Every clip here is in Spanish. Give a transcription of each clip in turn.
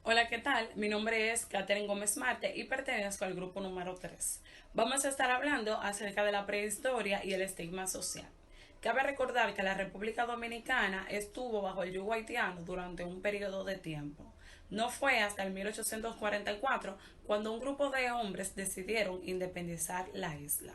Hola, ¿qué tal? Mi nombre es Catherine Gómez Marte y pertenezco al grupo número 3. Vamos a estar hablando acerca de la prehistoria y el estigma social. Cabe recordar que la República Dominicana estuvo bajo el yugo haitiano durante un periodo de tiempo. No fue hasta el 1844 cuando un grupo de hombres decidieron independizar la isla.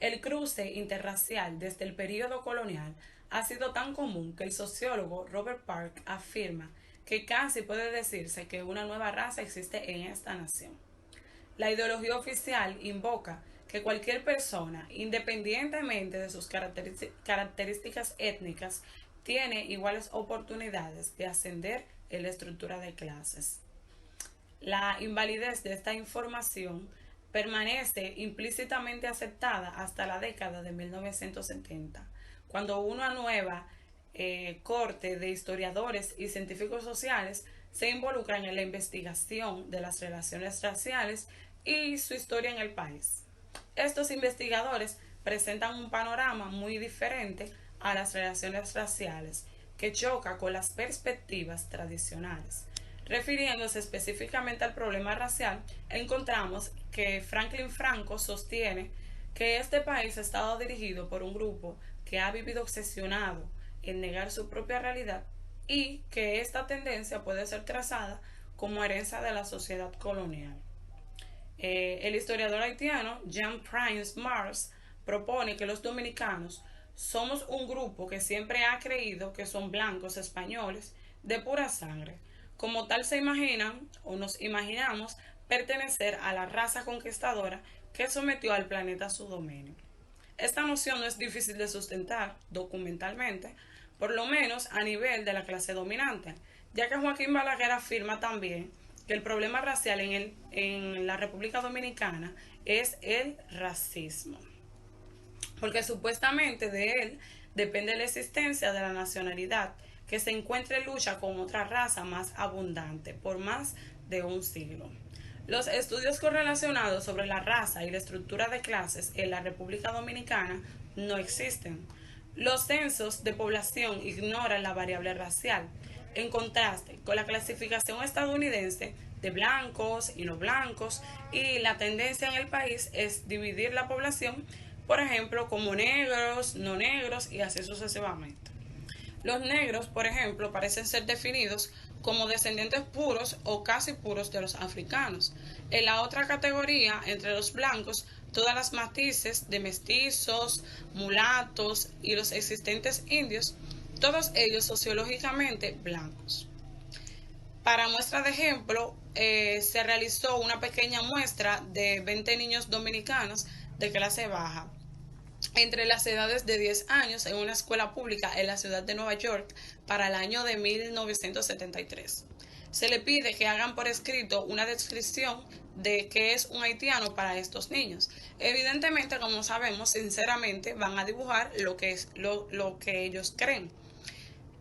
El cruce interracial desde el período colonial ha sido tan común que el sociólogo Robert Park afirma que casi puede decirse que una nueva raza existe en esta nación. La ideología oficial invoca que cualquier persona, independientemente de sus características étnicas, tiene iguales oportunidades de ascender en la estructura de clases. La invalidez de esta información permanece implícitamente aceptada hasta la década de 1970, cuando una nueva corte de historiadores y científicos sociales se involucran en la investigación de las relaciones raciales y su historia en el país. Estos investigadores presentan un panorama muy diferente a las relaciones raciales, que choca con las perspectivas tradicionales. Refiriéndose específicamente al problema racial, encontramos que Franklin Franco sostiene que este país ha estado dirigido por un grupo que ha vivido obsesionado en negar su propia realidad y que esta tendencia puede ser trazada como herencia de la sociedad colonial. El historiador haitiano Jean Prince Mars propone que los dominicanos somos un grupo que siempre ha creído que son blancos españoles de pura sangre. Como tal se imaginan o nos imaginamos pertenecer a la raza conquistadora que sometió al planeta a su dominio. Esta noción no es difícil de sustentar documentalmente, por lo menos a nivel de la clase dominante, ya que Joaquín Balaguer afirma también que el problema racial en la República Dominicana es el racismo, porque supuestamente de él depende la existencia de la nacionalidad que se encuentre en lucha con otra raza más abundante por más de un siglo. Los estudios correlacionados sobre la raza y la estructura de clases en la República Dominicana no existen. Los censos de población ignoran la variable racial, en contraste con la clasificación estadounidense de blancos y no blancos, y la tendencia en el país es dividir la población, por ejemplo, como negros, no negros y así sucesivamente. Los negros, por ejemplo, parecen ser definidos como descendientes puros o casi puros de los africanos. En la otra categoría, entre los blancos, todas las matices de mestizos, mulatos y los existentes indios, todos ellos sociológicamente blancos. Para muestra de ejemplo, se realizó una pequeña muestra de 20 niños dominicanos de clase baja entre las edades de 10 años en una escuela pública en la ciudad de Nueva York para el año de 1973. Se le pide que hagan por escrito una descripción de qué es un haitiano para estos niños. Evidentemente, como sabemos, sinceramente van a dibujar lo que es lo que ellos creen.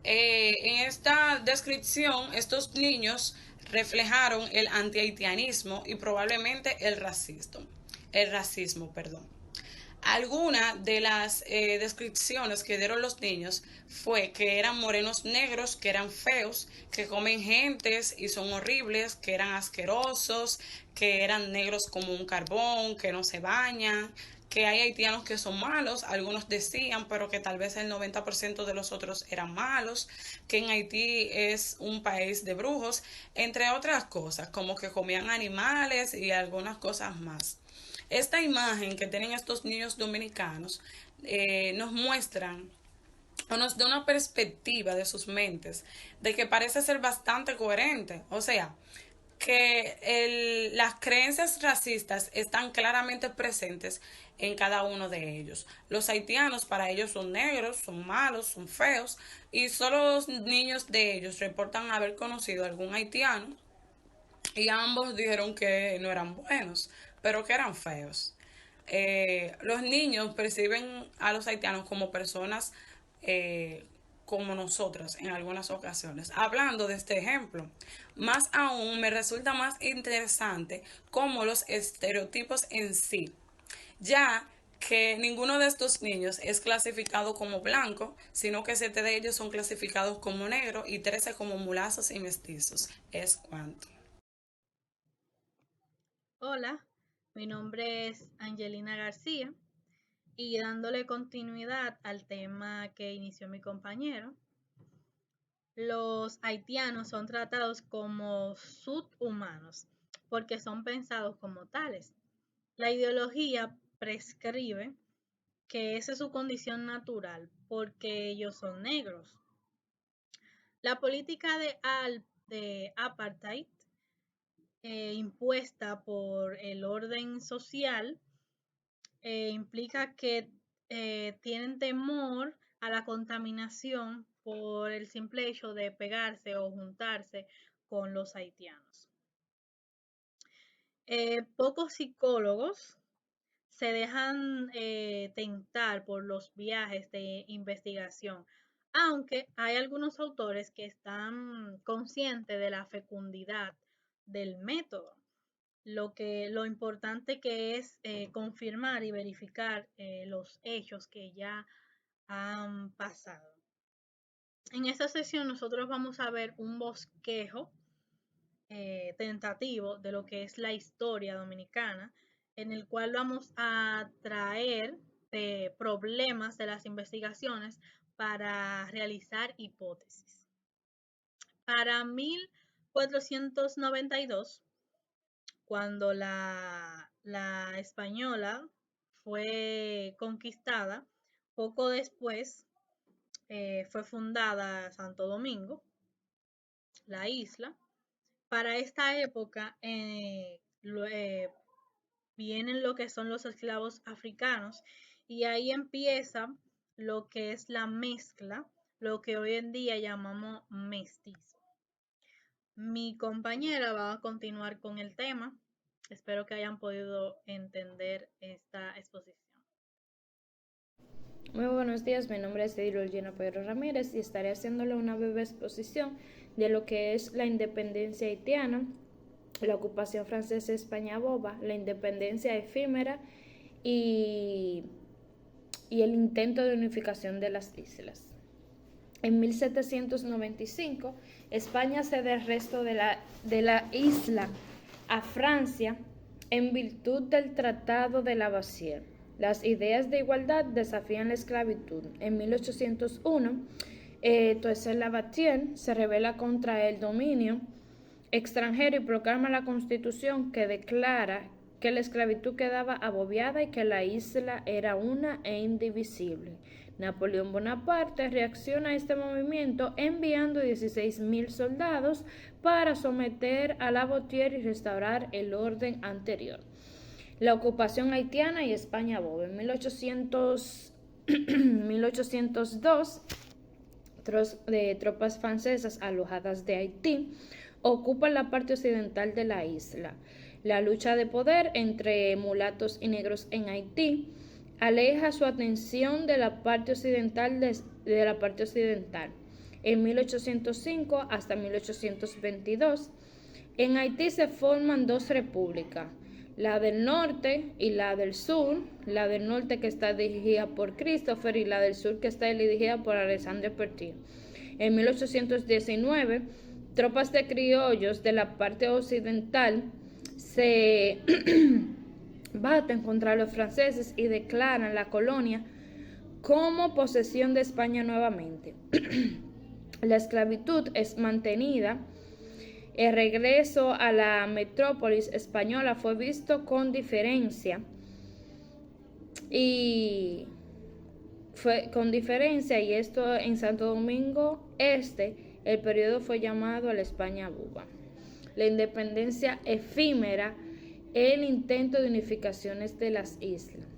En esta descripción, estos niños reflejaron el antihaitianismo y probablemente el racismo, perdón. Alguna de las descripciones que dieron los niños fue que eran morenos negros, que eran feos, que comen gentes y son horribles, que eran asquerosos, que eran negros como un carbón, que no se bañan, que hay haitianos que son malos, algunos decían, pero que tal vez el 90% de los otros eran malos, que en Haití es un país de brujos, entre otras cosas, como que comían animales y algunas cosas más. Esta imagen que tienen estos niños dominicanos nos muestran o nos da una perspectiva de sus mentes de que parece ser bastante coherente. O sea, que las creencias racistas están claramente presentes en cada uno de ellos. Los haitianos para ellos son negros, son malos, son feos y solo los niños de ellos reportan haber conocido a algún haitiano y ambos dijeron que no eran buenos, pero que eran feos. Los niños perciben a los haitianos como personas como nosotras en algunas ocasiones. Hablando de este ejemplo, más aún me resulta más interesante como los estereotipos en sí, ya que ninguno de estos niños es clasificado como blanco, sino que 7 de ellos son clasificados como negros y 13 como mulazos y mestizos. ¿Es cuánto? Hola, mi nombre es Angelina García y dándole continuidad al tema que inició mi compañero, los haitianos son tratados como subhumanos porque son pensados como tales. La ideología prescribe que esa es su condición natural porque ellos son negros. La política de apartheid impuesta por el orden social implica que tienen temor a la contaminación por el simple hecho de pegarse o juntarse con los haitianos. Pocos psicólogos se dejan tentar por los viajes de investigación, aunque hay algunos autores que están conscientes de la fecundidad del método. Lo importante que es confirmar y verificar los hechos que ya han pasado. En esta sesión nosotros vamos a ver un bosquejo tentativo de lo que es la historia dominicana, en el cual vamos a traer problemas de las investigaciones para realizar hipótesis. Para 1492, cuando la española fue conquistada, poco después fue fundada Santo Domingo, la isla. Para esta época vienen lo que son los esclavos africanos y ahí empieza lo que es la mezcla, lo que hoy en día llamamos mestizo. Mi compañera va a continuar con el tema. Espero que hayan podido entender esta exposición. Muy buenos días, mi nombre es Edilogena Pedro Ramírez y estaré haciéndole una breve exposición de lo que es la independencia haitiana, la ocupación francesa de España boba, la independencia efímera y el intento de unificación de las islas. En 1795, España cede el resto de la isla a Francia en virtud del Tratado de Lavassière. Las ideas de igualdad desafían la esclavitud. En 1801, Toussaint Louverture se rebela contra el dominio extranjero y proclama la Constitución que declara que la esclavitud quedaba aboviada y que la isla era una e indivisible. Napoleón Bonaparte reacciona a este movimiento enviando 16,000 soldados para someter a Louverture y restaurar el orden anterior. La ocupación haitiana y España boba. En 1802, tropas francesas alojadas de Haití ocupan la parte occidental de la isla. La lucha de poder entre mulatos y negros en Haití aleja su atención de la parte occidental. En 1805 hasta 1822, en Haití se forman dos repúblicas, la del norte y la del sur, la del norte que está dirigida por Christopher y la del sur que está dirigida por Alexandre Petit. En 1819, tropas de criollos de la parte occidental se baten contra los franceses y declaran la colonia como posesión de España nuevamente. La esclavitud es mantenida. El regreso a la metrópolis española fue visto con diferencia y esto en Santo Domingo Este, el periodo fue llamado a la España boba. La independencia efímera, el intento de unificaciones de las islas.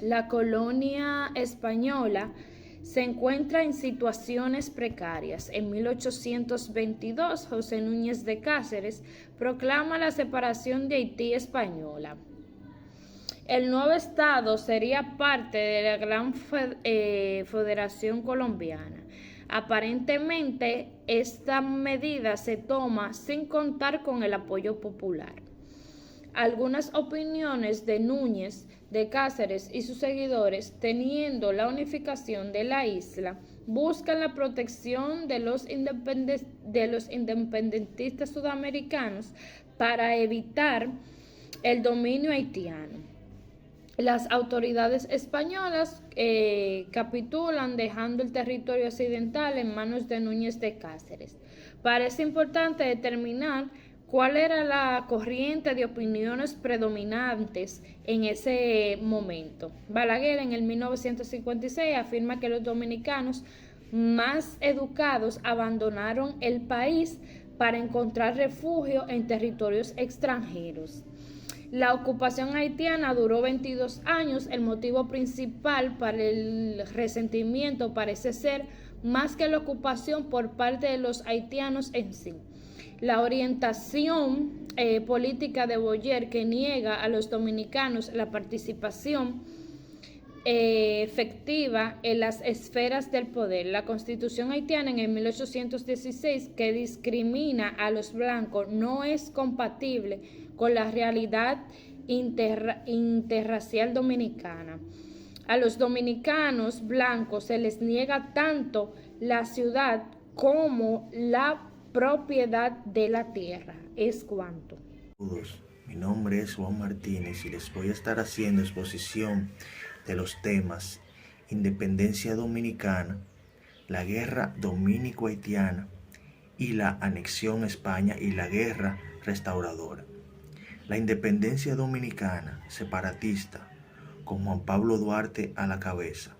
La colonia española se encuentra en situaciones precarias. En 1822, José Núñez de Cáceres proclama la separación de Haití española. El nuevo estado sería parte de la gran Federación Colombiana. Aparentemente, esta medida se toma sin contar con el apoyo popular. Algunas opiniones de Núñez de Cáceres y sus seguidores, teniendo la unificación de la isla, buscan la protección de los independentistas sudamericanos para evitar el dominio haitiano. Las autoridades españolas capitulan dejando el territorio occidental en manos de Núñez de Cáceres. Parece importante determinar cuál era la corriente de opiniones predominantes en ese momento. Balaguer en el 1956 afirma que los dominicanos más educados abandonaron el país para encontrar refugio en territorios extranjeros. La ocupación haitiana duró 22 años. El motivo principal para el resentimiento parece ser más que la ocupación por parte de los haitianos en sí. La orientación política de Boyer, que niega a los dominicanos la participación efectiva en las esferas del poder. La Constitución haitiana en el 1816, que discrimina a los blancos, no es compatible con la realidad interracial dominicana. A los dominicanos blancos se les niega tanto la ciudad como la propiedad de la tierra. Es cuanto. Mi nombre es Juan Martínez y les voy a estar haciendo exposición de los temas independencia dominicana, la guerra dominico-haitiana y la anexión a España y la guerra restauradora. La independencia dominicana separatista, con Juan Pablo Duarte a la cabeza,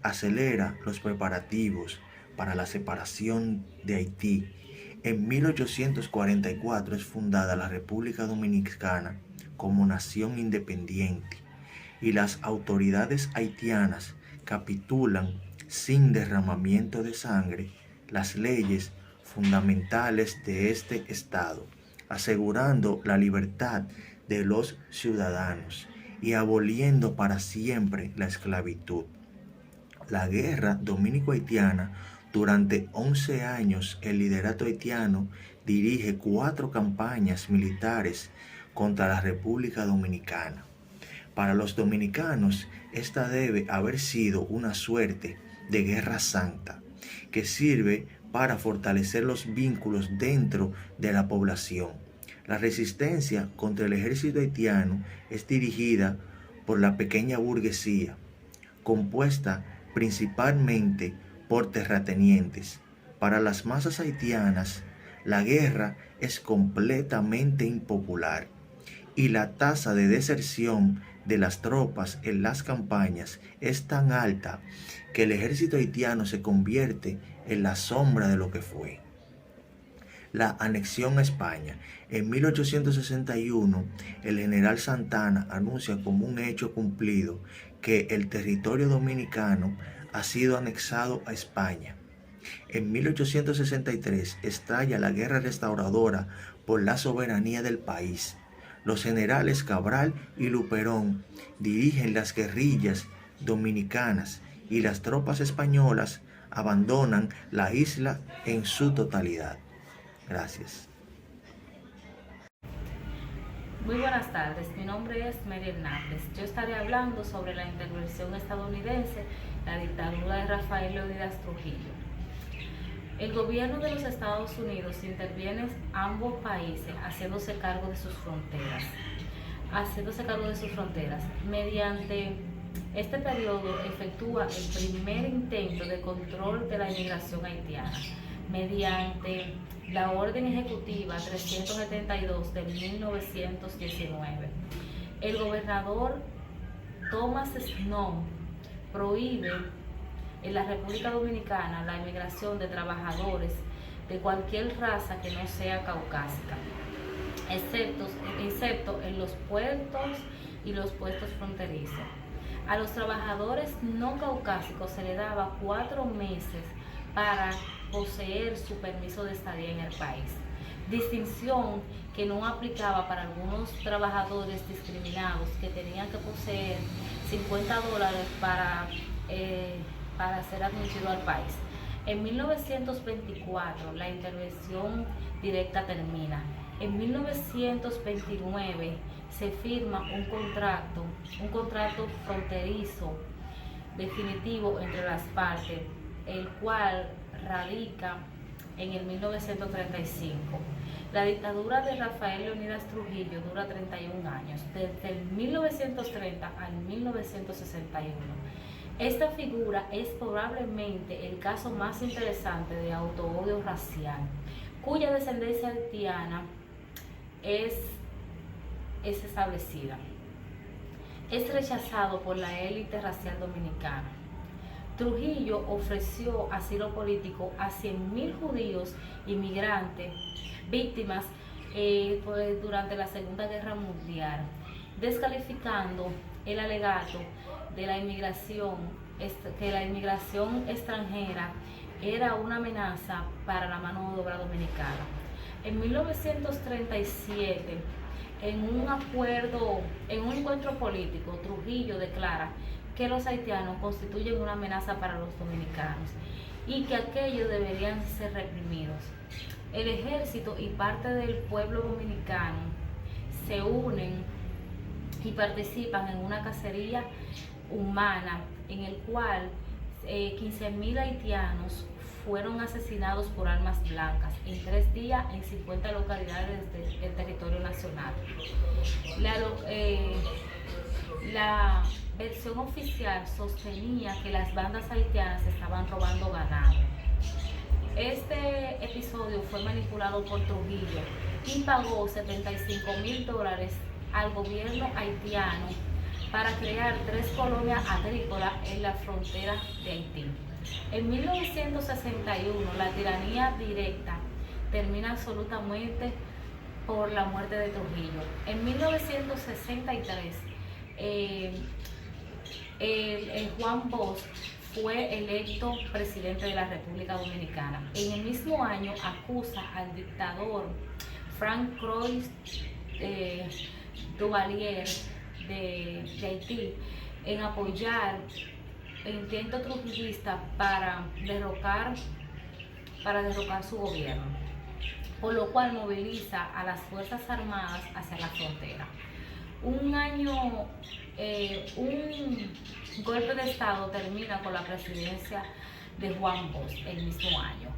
acelera los preparativos para la separación de Haití. En 1844 es fundada la República Dominicana como nación independiente y las autoridades haitianas capitulan sin derramamiento de sangre las leyes fundamentales de este Estado, asegurando la libertad de los ciudadanos y aboliendo para siempre la esclavitud. La guerra dominico-haitiana, durante 11 años el liderato haitiano dirige 4 campañas militares contra la República Dominicana. Para los dominicanos, esta debe haber sido una suerte de guerra santa, que sirve para fortalecer los vínculos dentro de la población. La resistencia contra el ejército haitiano es dirigida por la pequeña burguesía, compuesta principalmente por terratenientes. Para las masas haitianas, la guerra es completamente impopular y la tasa de deserción de las tropas en las campañas es tan alta que el ejército haitiano se convierte en la sombra de lo que fue. La anexión a España. En 1861, el general Santana anuncia como un hecho cumplido que el territorio dominicano ha sido anexado a España. En 1863 estalla la guerra restauradora por la soberanía del país. Los generales Cabral y Luperón dirigen las guerrillas dominicanas y las tropas españolas abandonan la isla en su totalidad. Gracias. Muy buenas tardes, mi nombre es Mary Hernández. Yo estaré hablando sobre la intervención estadounidense, la dictadura de Rafael Leónidas Trujillo. El gobierno de los Estados Unidos interviene en ambos países haciéndose cargo de sus fronteras. Mediante este periodo efectúa el primer intento de control de la inmigración haitiana mediante la Orden Ejecutiva 372 de 1919. El gobernador Thomas Snow prohíbe en la República Dominicana la inmigración de trabajadores de cualquier raza que no sea caucásica, excepto en los puertos y los puestos fronterizos. A los trabajadores no caucásicos se les daba 4 meses para poseer su permiso de estadía en el país, distinción que no aplicaba para algunos trabajadores discriminados que tenían que poseer $50 para ser admitido al país. En 1924 la intervención directa termina En 1929 se firma un contrato fronterizo definitivo entre las partes, el cual radica en el 1935. La dictadura de Rafael Leónidas Trujillo dura 31 años, desde el 1930 al 1961. Esta figura es probablemente el caso más interesante de autoodio racial, cuya descendencia haitiana es establecida. Es rechazado por la élite racial dominicana. Trujillo ofreció asilo político a 100.000 judíos inmigrantes víctimas durante la Segunda Guerra Mundial, descalificando el alegato de la inmigración, que la inmigración extranjera era una amenaza para la mano de obra dominicana. En 1937, en un encuentro político, Trujillo declara que los haitianos constituyen una amenaza para los dominicanos y que aquellos deberían ser reprimidos. El ejército y parte del pueblo dominicano se unen y participan en una cacería humana en el cual 15.000 haitianos fueron asesinados por armas blancas en 3 días en 50 localidades del territorio nacional. La versión oficial sostenía que las bandas haitianas estaban robando ganado. Este episodio fue manipulado por Trujillo y pagó $75.000 al gobierno haitiano para crear 3 colonias agrícolas en la frontera de Haití. En 1961, la tiranía directa termina absolutamente por la muerte de Trujillo. En 1963, el Juan Bosch fue electo presidente de la República Dominicana. En el mismo año acusa al dictador Francois Duvalier de Haití en apoyar el intento trujillista para derrocar su gobierno, por lo cual moviliza a las Fuerzas Armadas hacia la frontera. Un golpe de Estado termina con la presidencia de Juan Bosch el mismo año.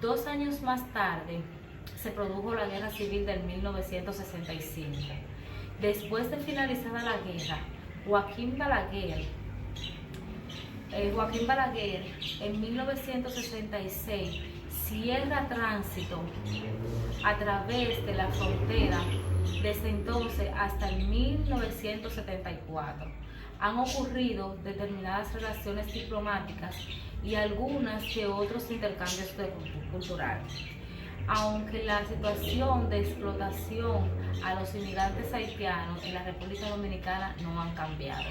2 años más tarde se produjo la Guerra Civil del 1965. Después de finalizada la guerra, Joaquín Balaguer en 1966 cierra tránsito a través de la frontera desde entonces hasta el 1974. Han ocurrido determinadas relaciones diplomáticas y algunas que otros intercambios culturales. Aunque la situación de explotación a los inmigrantes haitianos en la República Dominicana no han cambiado.